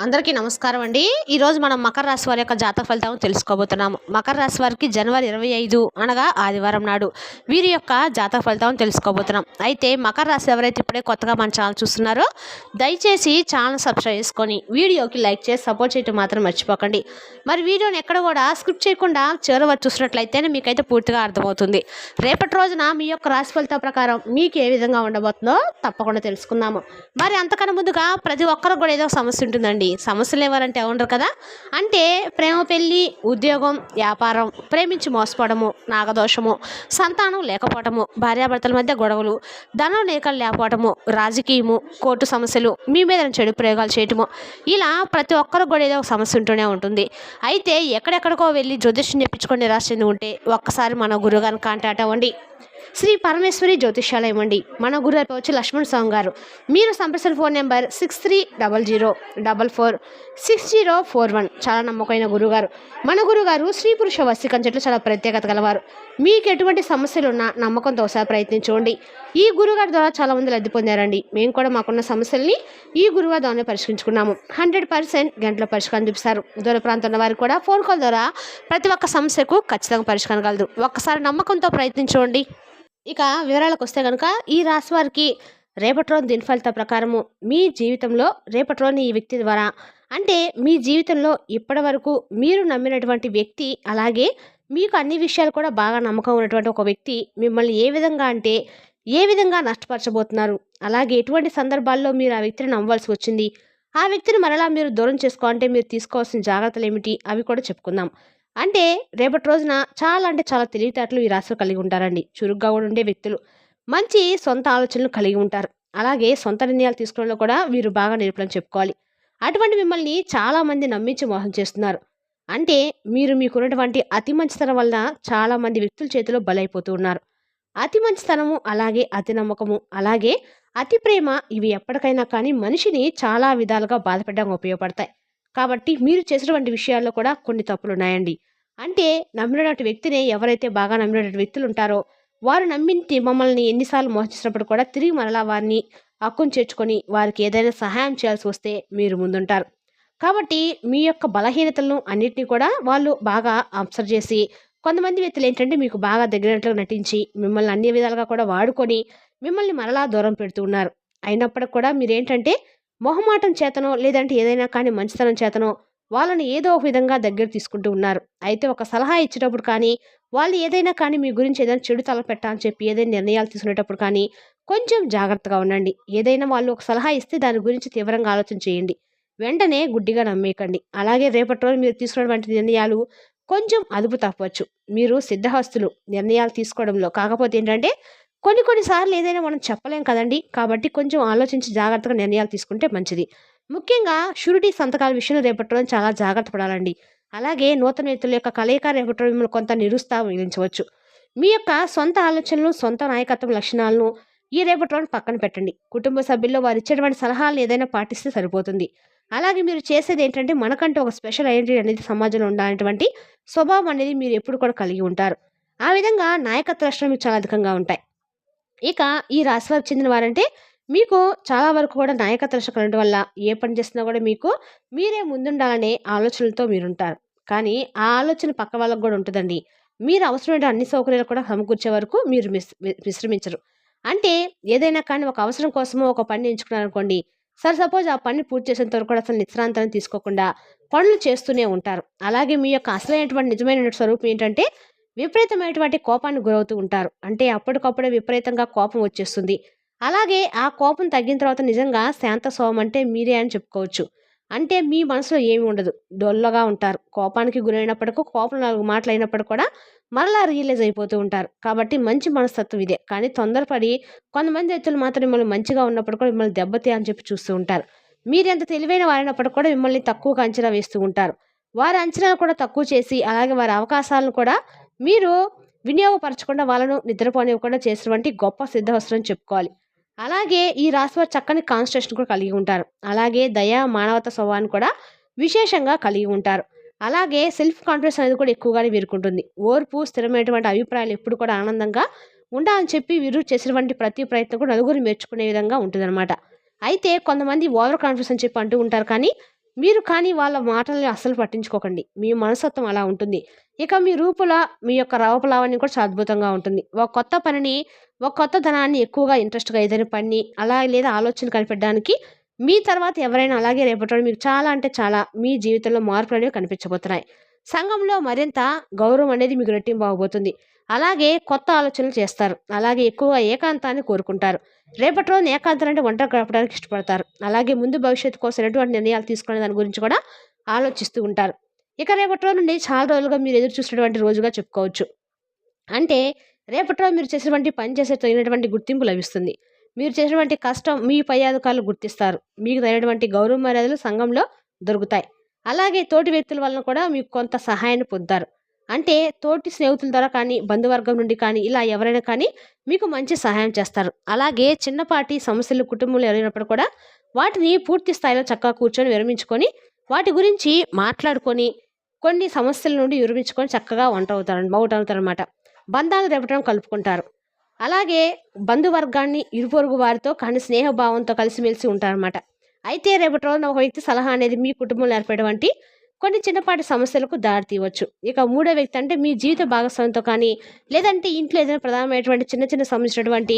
అందరికీ నమస్కారం అండి. ఈరోజు మనం మకర రాశి వారి యొక్క జాతక ఫలితాలను తెలుసుకోబోతున్నాము. మకర రాశి వారికి జనవరి 25 అనగా ఆదివారం నాడు వీరి యొక్క జాతక ఫలితాలను తెలుసుకోబోతున్నాం. అయితే మకర రాశి ఎవరైతే ఇప్పుడే కొత్తగా మన ఛానల్ చూస్తున్నారో దయచేసి ఛానల్ సబ్స్క్రైబ్ చేసుకొని వీడియోకి లైక్ చేసి సపోర్ట్ చేయడం మాత్రం మర్చిపోకండి. మరి వీడియోని ఎక్కడ కూడా స్కిప్ చేయకుండా చివరి వరకు చూసినట్లయితేనే మీకైతే పూర్తిగా అర్థమవుతుంది. రేపటి రోజున మీ యొక్క రాశి ఫలితాల ప్రకారం మీకు ఏ విధంగా ఉండబోతుందో తప్పకుండా తెలుసుకుందాము. మరి అంతకన్నా ముందుగా ప్రతి ఒక్కరికి కూడా ఏదో సమస్య ఉంటుందండి. సమస్యలు ఎవరంటే ఉండరు కదా. అంటే ప్రేమ, పెళ్ళి, ఉద్యోగం, వ్యాపారం, ప్రేమించి మోసపోవడము, నాగదోషము, సంతానం లేకపోవటము, భార్యాభర్తల మధ్య గొడవలు, ధనం లేకపోవటము, రాజకీయము, కోర్టు సమస్యలు, మీ మీద చెడు ప్రయోగాలు చేయటము, ఇలా ప్రతి ఒక్కరు కూడా ఏదో ఒక సమస్య ఉంటూనే ఉంటుంది. అయితే ఎక్కడెక్కడికో వెళ్ళి జ్యోతిష్యం చెప్పించుకొని నిరాశ చెంది ఉంటే ఒక్కసారి మన గురువుగారిని కాంటాక్ట్ అవ్వండి. శ్రీ పరమేశ్వరి జ్యోతిష్యాలయం అండి. మన గురువు వచ్చి లక్ష్మణ్ స్వామి గారు. మీరు సంప్రదించిన ఫోన్ నెంబర్ 6300446041. చాలా నమ్మకమైన గురుగారు. మన గురుగారు స్త్రీ పురుష వశీకరణ చెట్లు చాలా ప్రత్యేకత గలవారు. మీకు ఎటువంటి సమస్యలు ఉన్నా నమ్మకంతో ఒకసారి ప్రయత్నించండి. ఈ గురుగారి ద్వారా చాలా మంది లబ్ధి పొందారండి. మేము కూడా మాకున్న సమస్యల్ని ఈ గురుగారి ద్వారా పరిష్కరించుకున్నాము. 100% గంటల పరిష్కారం చూపిస్తారు. దూర ప్రాంతంలో వారికి కూడా ఫోన్ కాల్ ద్వారా ప్రతి ఒక్క సమస్యకు ఖచ్చితంగా పరిష్కారం కలదు. ఒక్కసారి నమ్మకంతో ప్రయత్నించండి. ఇక వివరాలకు వస్తే కనుక ఈ రాశి వారికి రేపటి రోజు దిన ఫలిత ప్రకారము మీ జీవితంలో రేపటి రోజున ఈ వ్యక్తి ద్వారా, అంటే మీ జీవితంలో ఇప్పటి వరకు మీరు నమ్మినటువంటి వ్యక్తి, అలాగే మీకు అన్ని విషయాలు కూడా బాగా నమ్మకం ఉన్నటువంటి ఒక వ్యక్తి మిమ్మల్ని ఏ విధంగా నష్టపరచబోతున్నారు, అలాగే ఎటువంటి సందర్భాల్లో మీరు ఆ వ్యక్తిని నమ్మవలసి వచ్చింది, ఆ వ్యక్తిని మరలా మీరు దూరం చేసుకోవాలంటే మీరు తీసుకోవాల్సిన జాగ్రత్తలు ఏమిటి, అవి కూడా చెప్పుకుందాం. అంటే రేపటి రోజున చాలా తెలివితేటలు ఈ రాశిలో కలిగి ఉంటారండి. చురుగ్గా కూడా ఉండే వ్యక్తులు, మంచి సొంత ఆలోచనలు కలిగి ఉంటారు. అలాగే సొంత నిర్ణయాలు తీసుకోవడంలో కూడా వీరు బాగా నిపుణులని చెప్పుకోవాలి. అటువంటి మిమ్మల్ని చాలామంది నమ్మించి మోసం చేస్తున్నారు. అంటే మీకున్నటువంటి అతి మంచితనం వల్ల చాలామంది వ్యక్తుల చేతిలో బలైపోతూ ఉన్నారు. అతి మంచితనము, అలాగే అతి నమ్మకము, అలాగే అతి ప్రేమ, ఇవి ఎప్పటికైనా కానీ మనిషిని చాలా విధాలుగా బాధపెట్టడానికి ఉపయోగపడతాయి. కాబట్టి మీరు చేసినటువంటి విషయాల్లో కూడా కొన్ని తప్పులు ఉన్నాయండి. అంటే నమ్మినటువంటి వ్యక్తిని, ఎవరైతే బాగా నమ్మినటువంటి వ్యక్తులు ఉంటారో వారు నమ్మించి మమ్మల్ని ఎన్నిసార్లు మోసించినప్పుడు కూడా తిరిగి మరలా వారిని హక్కును చేర్చుకొని వారికి ఏదైనా సహాయం చేయాల్సి వస్తే మీరు ముందుంటారు. కాబట్టి మీ యొక్క బలహీనతలను అన్నిటినీ కూడా వాళ్ళు బాగా అబ్జర్వ్ చేసి, కొంతమంది వ్యక్తులు ఏంటంటే మీకు బాగా దగ్గరట్లు నటించి మిమ్మల్ని అన్ని విధాలుగా కూడా వాడుకొని మిమ్మల్ని మరలా దూరం పెడుతూ ఉన్నారు. అయినప్పటికి కూడా మీరేంటంటే మొహమాటం చేతనో, లేదంటే ఏదైనా కానీ మంచితనం చేతనో వాళ్ళని ఏదో ఒక విధంగా దగ్గర తీసుకుంటూ ఉన్నారు. అయితే ఒక సలహా ఇచ్చేటప్పుడు కానీ, వాళ్ళు ఏదైనా కానీ మీ గురించి ఏదైనా చెడు తలపెట్టాలని చెప్పి ఏదైనా నిర్ణయాలు తీసుకునేటప్పుడు కానీ కొంచెం జాగ్రత్తగా ఉండండి. ఏదైనా వాళ్ళు ఒక సలహా ఇస్తే దాని గురించి తీవ్రంగా ఆలోచన చేయండి. వెంటనే గుడ్డిగా నమ్మేయకండి. అలాగే రేపటి రోజు మీరు తీసుకున్నటువంటి నిర్ణయాలు కొంచెం అదుపు తప్పవచ్చు. మీరు సిద్ధహస్తులు నిర్ణయాలు తీసుకోవడంలో. కాకపోతే ఏంటంటే కొన్ని సార్లు ఏదైనా మనం చెప్పలేం కదండి. కాబట్టి కొంచెం ఆలోచించి జాగ్రత్తగా నిర్ణయాలు తీసుకుంటే మంచిది. ముఖ్యంగా షూరిటీ సంతకాల విషయంలో రేపటి రోజు చాలా జాగ్రత్త పడాలండి. అలాగే నూతన వ్యక్తుల యొక్క కలయిక రేపటి రోజు మిమ్మల్ని కొంత నిరుత్సాహించవచ్చు. మీ యొక్క సొంత ఆలోచనలు, సొంత నాయకత్వం లక్షణాలను ఈ రేపటి రోజు పక్కన పెట్టండి. కుటుంబ సభ్యుల్లో వారు ఇచ్చేటువంటి సలహాలను ఏదైనా పాటిస్తే సరిపోతుంది. అలాగే మీరు చేసేది ఏంటంటే మనకంటూ ఒక స్పెషల్ ఐడెంటిటీ అనేది సమాజంలో ఉండాలనేటువంటి స్వభావం అనేది మీరు ఎప్పుడు కూడా కలిగి ఉంటారు. ఆ విధంగా నాయకత్వ లక్షణాలు మీకు చాలా అధికంగా ఉంటాయి. ఇక ఈ రాశి వారికి చెందిన వారంటే మీకు చాలా వరకు కూడా నాయకత్వ లక్షణాలు ఉండడం వల్ల ఏ పని చేసినా కూడా మీరే ముందుండాలనే ఆలోచనలతో మీరుంటారు. కానీ ఆ ఆలోచన పక్క వాళ్ళకు కూడా ఉంటుందండి. మీరు అవసరమైన అన్ని సౌకర్యాలు కూడా సమకూర్చే వరకు మీరు విశ్రమించరు. అంటే ఏదైనా కానీ ఒక అవసరం కోసమో ఒక పని ఎంచుకున్నారనుకోండి, సపోజ్ ఆ పని పూర్తి చేసేంత వరకు కూడా అసలు నిశ్రాంతాన్ని తీసుకోకుండా పనులు చేస్తూనే ఉంటారు. అలాగే మీ యొక్క అసలైనటువంటి నిజమైన స్వరూపం ఏంటంటే విపరీతమైనటువంటి కోపానికి గురవుతూ ఉంటారు. అంటే అప్పటికప్పుడే విపరీతంగా కోపం వచ్చేస్తుంది. అలాగే ఆ కోపం తగ్గిన తర్వాత నిజంగా శాంత స్వభావం అంటే మీరే అని చెప్పుకోవచ్చు. అంటే మీ మనసులో ఏమి ఉండదు, డొల్లగా ఉంటారు. కోపానికి గురైనప్పటికీ, కోపం 4 మాటలు అయినప్పటికీ కూడా మరలా రియలైజ్ అయిపోతూ ఉంటారు. కాబట్టి మంచి మనస్తత్వం ఇదే. కానీ తొందరపడి కొంతమంది వ్యక్తులు మాత్రం మిమ్మల్ని మంచిగా ఉన్నప్పుడు కూడా మిమ్మల్ని దెబ్బతే అని చెప్పి చూస్తూ ఉంటారు. మీరు ఎంత తెలివైన వారైనప్పటికీ కూడా మిమ్మల్ని తక్కువగా అంచనా వేస్తూ ఉంటారు. వారి అంచనాలు కూడా తక్కువ చేసి, అలాగే వారి అవకాశాలను కూడా మీరు వినియోగపరచకుండా వాళ్ళను నిద్రపోనివ్వకుండా చేసినటువంటి గొప్ప సిద్ధహస్తులని చెప్పుకోవాలి. అలాగే ఈ రాశి వారు చక్కని కాన్సన్ట్రేషన్ కూడా కలిగి ఉంటారు. అలాగే దయ, మానవత స్వభావాన్ని కూడా విశేషంగా కలిగి ఉంటారు. అలాగే సెల్ఫ్ కాన్ఫిడెన్స్ అనేది కూడా ఎక్కువగానే వీరుకుంటుంది. ఓర్పు, స్థిరమైనటువంటి అభిప్రాయాలు ఎప్పుడు కూడా ఆనందంగా ఉండాలని చెప్పి వీరు చేసినటువంటి ప్రతి ప్రయత్నం కూడా నలుగురు మెచ్చుకునే విధంగా ఉంటుందన్నమాట. అయితే కొంతమంది ఓవర్ కాన్ఫిడెన్స్ అని చెప్పి అంటూ ఉంటారు. కానీ మీరు కానీ వాళ్ళ మాటల్ని అస్సలు పట్టించుకోకండి. మీ మనస్తత్వం అలా ఉంటుంది. ఇక మీ రూపుల మీ యొక్క రూపలావణ్యం కూడా చాలా అద్భుతంగా ఉంటుంది. ఒక కొత్త పనిని, ఒక కొత్త ధనాన్ని ఎక్కువగా ఇంట్రెస్ట్‌గా ఏదైనా పని అలా లేదా ఆలోచన కనిపెట్టడానికి మీ తర్వాత ఎవరైనా అలాగే రేపటి రోజు మీకు చాలా అంటే చాలా మీ జీవితంలో మార్పులనేవి కనిపించబోతున్నాయి. సంఘంలో మరింత గౌరవం అనేది మీకు రెట్టింపు అవ్వబోతుంది. అలాగే కొత్త ఆలోచనలు చేస్తారు. అలాగే ఎక్కువగా ఏకాంతాన్ని కోరుకుంటారు. రేపటి రోజున ఏకాంతం అంటే ఒంటరి గడపడానికి ఇష్టపడతారు. అలాగే ముందు భవిష్యత్తు కోసం ఎటువంటి నిర్ణయాలు తీసుకునే దాని గురించి కూడా ఆలోచిస్తూ ఉంటారు. ఇక రేపటి రోజు నుండి చాలా రోజులుగా మీరు ఎదురు చూసినటువంటి రోజుగా చెప్పుకోవచ్చు. అంటే రేపటి రోజు మీరు చేసినటువంటి పని చేసే తగినటువంటి గుర్తింపు లభిస్తుంది. మీరు చేసినటువంటి కష్టం మీ పై అధికారులు గుర్తిస్తారు. మీకు తగినటువంటి గౌరవ మర్యాదలు సంఘంలో దొరుకుతాయి. అలాగే తోటి వ్యక్తుల వలన కూడా మీకు కొంత సహాయాన్ని పొందుతారు. అంటే తోటి స్నేహితుల ద్వారా కానీ, బంధువర్గం నుండి కానీ ఇలా ఎవరైనా కానీ మీకు మంచి సహాయం చేస్తారు. అలాగే చిన్నపాటి సమస్యలు కుటుంబంలో ఎదురైనప్పుడు కూడా వాటిని పూర్తి స్థాయిలో చక్కగా కూర్చొని విరమించుకొని వాటి గురించి మాట్లాడుకొని కొన్ని సమస్యల నుండి విరమించుకొని చక్కగా అవుతారనమాట. బంధాలు రేపటం కలుపుకుంటారు. అలాగే బంధువర్గాన్ని ఇరుపొరుగు వారితో కానీ స్నేహభావంతో కలిసిమెలిసి ఉంటారనమాట. అయితే రేపటి రోజున ఒక వ్యక్తి సలహా అనేది మీ కుటుంబంలో ఏర్పడేటువంటి కొన్ని చిన్నపాటి సమస్యలకు దారి తీయవచ్చు. ఇక మూడో వ్యక్తి అంటే మీ జీవిత భాగస్వామితో కానీ లేదంటే ఇంట్లో ఏదైనా ప్రధానమైనటువంటి చిన్న చిన్న సంబంధించినటువంటి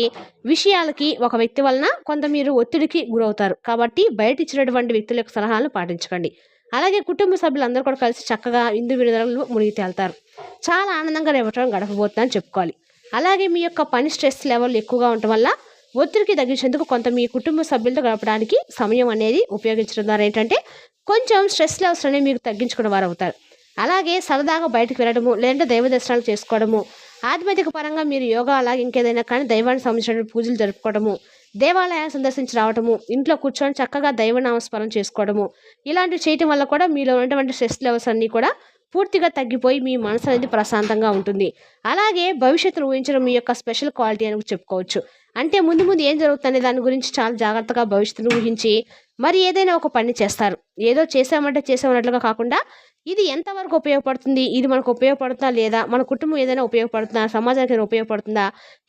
విషయాలకి ఒక వ్యక్తి వలన కొంత మీరు ఒత్తిడికి గురవుతారు. కాబట్టి బయట ఇచ్చినటువంటి వ్యక్తుల యొక్క సలహాలను పాటించకండి. అలాగే కుటుంబ సభ్యులందరూ కూడా కలిసి చక్కగా ఇందు వినోదాలలో మునిగి తేలుతారు. చాలా ఆనందంగా రేపటి రోజున గడపబోతుందని చెప్పుకోవాలి. అలాగే మీ యొక్క పని స్ట్రెస్ లెవెల్ ఎక్కువగా ఉండటం వల్ల ఒత్తిడికి తగ్గించేందుకు కొంత మీ కుటుంబ సభ్యులతో గడపడానికి సమయం అనేది ఉపయోగించడం ద్వారా ఏంటంటే కొంచెం స్ట్రెస్ లెవెల్స్ అనేవి మీకు తగ్గించుకునే వారు అవుతారు. అలాగే సరదాగా బయటకు వెళ్ళడము లేదంటే దైవ దర్శనాలు చేసుకోవడము, ఆధ్యాత్మిక పరంగా మీరు యోగా అలాగే ఇంకేదైనా కానీ దైవానికి సంబంధించిన పూజలు జరుపుకోవడము, దేవాలయాన్ని సందర్శించి రావడము, ఇంట్లో కూర్చొని చక్కగా దైవనామస్మరణ చేసుకోవడము, ఇలాంటివి చేయటం వల్ల కూడా మీలో ఉన్నటువంటి స్ట్రెస్ లెవెల్స్ అన్నీ కూడా పూర్తిగా తగ్గిపోయి మీ మనసు అనేది ప్రశాంతంగా ఉంటుంది. అలాగే భవిష్యత్తును ఊహించడం మీ యొక్క స్పెషల్ క్వాలిటీ అని చెప్పుకోవచ్చు. అంటే ముందు ముందు ఏం జరుగుతుందనే దాని గురించి చాలా జాగ్రత్తగా భవిష్యత్తును ఊహించి మరి ఏదైనా ఒక పని చేస్తారు. ఏదో చేసామన్నట్లుగా కాకుండా ఇది ఎంతవరకు ఉపయోగపడుతుంది, ఇది మనకు ఉపయోగపడుతుందా లేదా, మన కుటుంబం ఏదైనా ఉపయోగపడుతుందా, సమాజానికి ఏదైనా ఉపయోగపడుతుందా,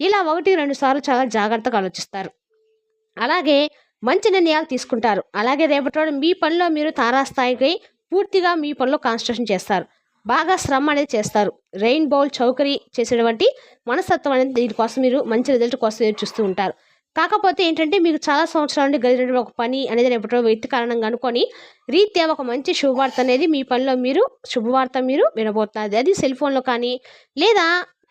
ఇలా 1-2 సార్లు చాలా జాగ్రత్తగా ఆలోచిస్తారు. అలాగే మంచి నిర్ణయాలు తీసుకుంటారు. అలాగే రేపటి రోజు మీ పనిలో మీరు తారాస్థాయికి పూర్తిగా మీ పనిలో కాన్సంట్రేషన్ చేస్తారు. బాగా శ్రమ అనేది చేస్తారు. రెయిన్ బౌల్ చౌకరీ చేసేటువంటి మనస్తత్వం అనేది దీనికోసం మీరు మంచి రిజల్ట్ కోసం ఎదురు చూస్తూ ఉంటారు. కాకపోతే ఏంటంటే మీకు చాలా సంవత్సరాల నుండి కలిగినటువంటి ఒక పని అనేది రేపటి రోజు వ్యక్తి కారణంగా అనుకొని రీత్యా ఒక మంచి శుభవార్త అనేది మీ పనిలో శుభవార్త మీరు వినబోతున్నారు. అది సెల్ ఫోన్లో కానీ లేదా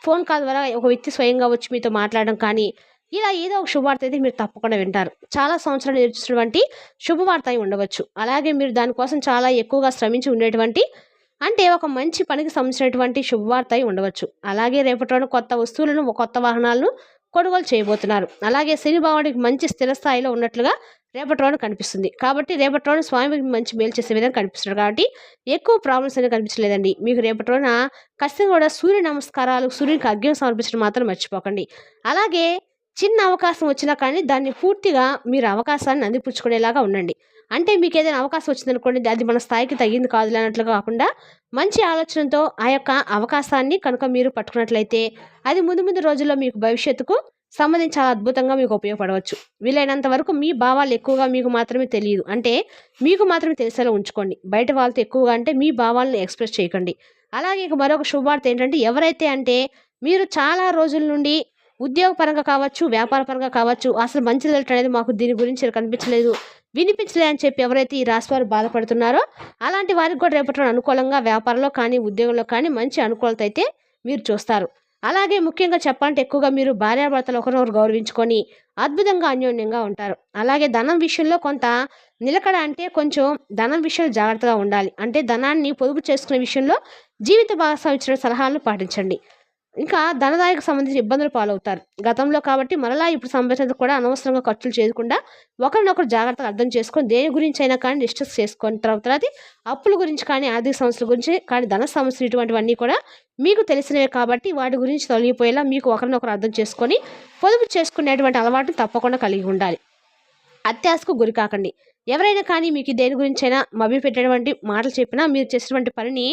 ఫోన్ కాల్ ద్వారా ఒక వ్యక్తి స్వయంగా వచ్చి మీతో మాట్లాడడం కానీ ఇలా ఏదో ఒక శుభవార్త అయితే మీరు తప్పకుండా వింటారు. చాలా సంవత్సరాలు ఎదురు చూసినటువంటి శుభవార్త అయి ఉండవచ్చు. అలాగే మీరు దానికోసం చాలా ఎక్కువగా శ్రమించి ఉండేటువంటి అంటే ఒక మంచి పనికి సంబంధించినటువంటి శుభవార్త అయి ఉండవచ్చు. అలాగే రేపటి రోజున కొత్త వస్తువులను కొత్త వాహనాలను కొనుగోలు చేయబోతున్నారు. అలాగే శని భగవానుడికి మంచి స్థిర స్థాయిలో ఉన్నట్లుగా రేపటి రోజున కనిపిస్తుంది. కాబట్టి రేపటి రోజున స్వామికి మంచి మేలు చేసే విధంగా కనిపిస్తున్నారు. కాబట్టి ఎక్కువ ప్రాబ్లమ్స్ అనేవి కనిపించలేదండి. మీకు రేపటి రోజున ఖచ్చితంగా కూడా సూర్య నమస్కారాలు, సూర్యునికి అర్ఘ్యం సమర్పించడం మాత్రం మర్చిపోకండి. అలాగే చిన్న అవకాశం వచ్చినా కానీ దాన్ని పూర్తిగా మీరు అవకాశాన్ని అందిపుచ్చుకునేలాగా ఉండండి. అంటే మీకు ఏదైనా అవకాశం వచ్చిందనుకోండి, అది మన స్థాయికి తగ్గింది కాదులే అన్నట్లుగా కాకుండా మంచి ఆలోచనతో ఆ యొక్క అవకాశాన్ని కనుక మీరు పట్టుకున్నట్లయితే అది ముందు ముందు రోజుల్లో మీకు భవిష్యత్తుకు సంబంధించి చాలా అద్భుతంగా మీకు ఉపయోగపడవచ్చు. వీలైనంత వరకు మీ భావాలు ఎక్కువగా మీకు మాత్రమే తెలియదు, అంటే మీకు మాత్రమే తెలిసేలా ఉంచుకోండి. బయట వాళ్ళతో ఎక్కువగా అంటే మీ భావాలను ఎక్స్ప్రెస్ చేయకండి. అలాగే ఇక మరొక శుభవార్త ఏంటంటే ఎవరైతే అంటే మీరు చాలా రోజుల నుండి ఉద్యోగపరంగా కావచ్చు, వ్యాపారపరంగా కావచ్చు, అసలు మంచి రిజల్ట్ అనేది మాకు దీని గురించి కనిపించలేదు, వినిపించలేదు అని చెప్పి ఎవరైతే ఈ రాశి వారు బాధపడుతున్నారో అలాంటి వారికి కూడా రేపటి రోజున అనుకూలంగా వ్యాపారంలో కానీ ఉద్యోగంలో కానీ మంచి అనుకూలత అయితే మీరు చూస్తారు. అలాగే ముఖ్యంగా చెప్పాలంటే ఎక్కువగా మీరు భార్యాభర్తలు ఒకరినొకరు గౌరవించుకొని అద్భుతంగా అన్యోన్యంగా ఉంటారు. అలాగే ధనం విషయంలో కొంత నిలకడ, అంటే కొంచెం ధనం విషయంలో జాగ్రత్తగా ఉండాలి. అంటే ధనాన్ని పొదుపు చేసుకునే విషయంలో జీవిత భాగస్వామి ఇచ్చిన సలహాలను పాటించండి. ఇంకా ధనదాయకు సంబంధించిన ఇబ్బందులు పాలవుతారు. గతంలో కాబట్టి మరలా ఇప్పుడు సంబంధించినందుకు కూడా అనవసరంగా ఖర్చులు చేయకుండా ఒకరినొకరు జాగ్రత్తగా అర్థం చేసుకొని దేని గురించి అయినా కానీ డిస్కస్ చేసుకొని తర్వాత అప్పుల గురించి కానీ ఆర్థిక సమస్యల గురించి కానీ ధన సమస్యలు ఇటువంటివన్నీ కూడా మీకు తెలిసినవే కాబట్టి వాటి గురించి తొలగిపోయేలా మీకు ఒకరినొకరు అర్థం చేసుకొని పొదుపు చేసుకునేటువంటి అలవాటు తప్పకుండా కలిగి ఉండాలి. అత్యాశకు గురి కాకండి. ఎవరైనా కానీ మీకు దేని గురించైనా మభ్యపెట్టేటువంటి మాటలు చెప్పినా మీరు చేసినటువంటి పనిని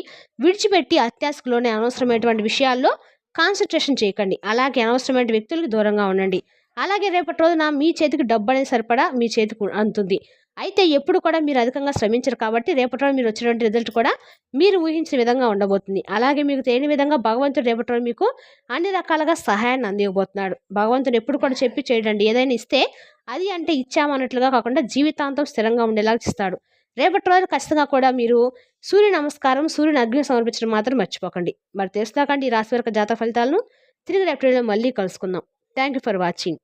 విడిచిపెట్టి అత్యాశకులోనే అనవసరమైనటువంటి విషయాల్లో కాన్సన్ట్రేషన్ చేయకండి. అలాగే అనవసరమైన వ్యక్తులకు దూరంగా ఉండండి. అలాగే రేపటి రోజున మీ చేతికి డబ్బు అనేది సరిపడా మీ చేతికి అందుతుంది. అయితే ఎప్పుడు కూడా మీరు అధికంగా శ్రమించరు కాబట్టి రేపటి రోజు మీరు వచ్చినటువంటి రిజల్ట్ కూడా మీరు ఊహించిన విధంగా ఉండబోతుంది. అలాగే మీకు తెలియని విధంగా భగవంతుడు రేపటి రోజు మీకు అన్ని రకాలుగా సహాయాన్ని అందివ్వబోతున్నాడు. భగవంతుడు ఎప్పుడు కూడా చెప్పి చేయడండి. ఏదైనా ఇస్తే అది అంటే ఇచ్చామన్నట్లుగా కాకుండా జీవితాంతం స్థిరంగా ఉండేలాగా ఇస్తాడు. రేపటి రోజు ఖచ్చితంగా కూడా మీరు సూర్య నమస్కారం, సూర్యుని అగ్ని సమర్పించడం మాత్రం మర్చిపోకండి. మరి తెలుసుదాకండి ఈ రాశి వారి జాతక ఫలితాలను తిరిగి రేపటి వీడియోలో మళ్ళీ కలుసుకుందాం. Thank you for watching.